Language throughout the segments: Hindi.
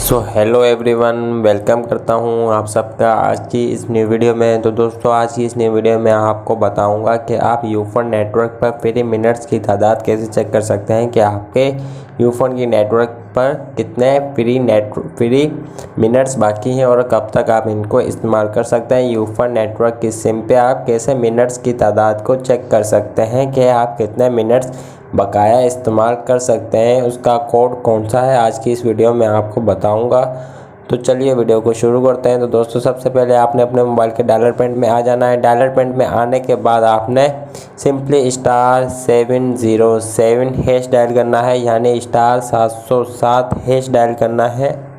सो हेलो एवरीवन, वेलकम करता हूं आप सबका आज की इस न्यू वीडियो में। तो दोस्तों, आज की इस न्यू वीडियो में आपको बताऊंगा कि आप यूफोन नेटवर्क पर फ्री मिनट्स की तादाद कैसे चेक कर सकते हैं कि आपके यूफोन की नेटवर्क पर कितने फ्री मिनट्स बाकी हैं और कब तक आप इनको इस्तेमाल कर सकते हैं। यूफोन नेटवर्क की सिम पे आप कैसे मिनट्स की तादाद को चेक कर सकते हैं कि आप कितने मिनट्स बकाया इस्तेमाल कर सकते हैं, उसका कोड कौन सा है, आज की इस वीडियो में आपको बताऊंगा। तो चलिए वीडियो को शुरू करते हैं। तो दोस्तों, सबसे पहले आपने अपने मोबाइल के डायलर पैड में आ जाना है। डायलर पैड में आने के बाद आपने सिंपली *707 हैश डायल करना है, यानी *707 हैश डायल करना है।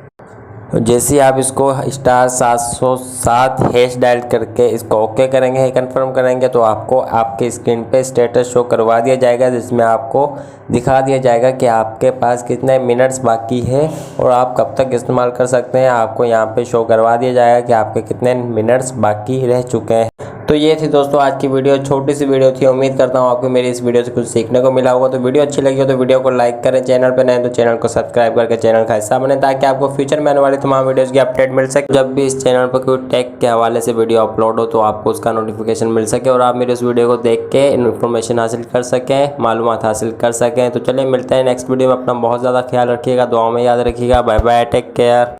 तो जैसे ही आप इसको *707 हैश डायल करके इसको ओके करेंगे, कंफर्म करेंगे, तो आपको आपके स्क्रीन पे स्टेटस शो करवा दिया जाएगा, जिसमें आपको दिखा दिया जाएगा कि आपके पास कितने मिनट्स बाकी है और आप कब तक इस्तेमाल कर सकते हैं। आपको यहाँ पे शो करवा दिया जाएगा कि आपके कितने मिनट्स बाकी रह चुके हैं। तो ये थी दोस्तों आज की वीडियो, छोटी सी वीडियो थी। उम्मीद करता हूँ आपको मेरी इस वीडियो से कुछ सीखने को मिला होगा। तो वीडियो अच्छी लगी हो तो वीडियो को लाइक करें, चैनल पर नए तो चैनल को सब्सक्राइब करके चैनल का हिस्सा बने, ताकि आपको फ्यूचर में आने वाली तमाम वीडियोज़ की अपडेट मिल सके। जब भी इस चैनल पर कोई टेक के हवाले से वीडियो अपलोड हो तो आपको उसका नोटिफिकेशन मिल सके और आप मेरे उस वीडियो को देख के इन्फॉर्मेशन हासिल कर सकें, मालूमात हासिल कर सकें। तो चलिए मिलते हैं नेक्स्ट वीडियो में। अपना बहुत ज़्यादा ख्याल रखिएगा, दुआओं में याद रखिएगा। Bye bye, take care.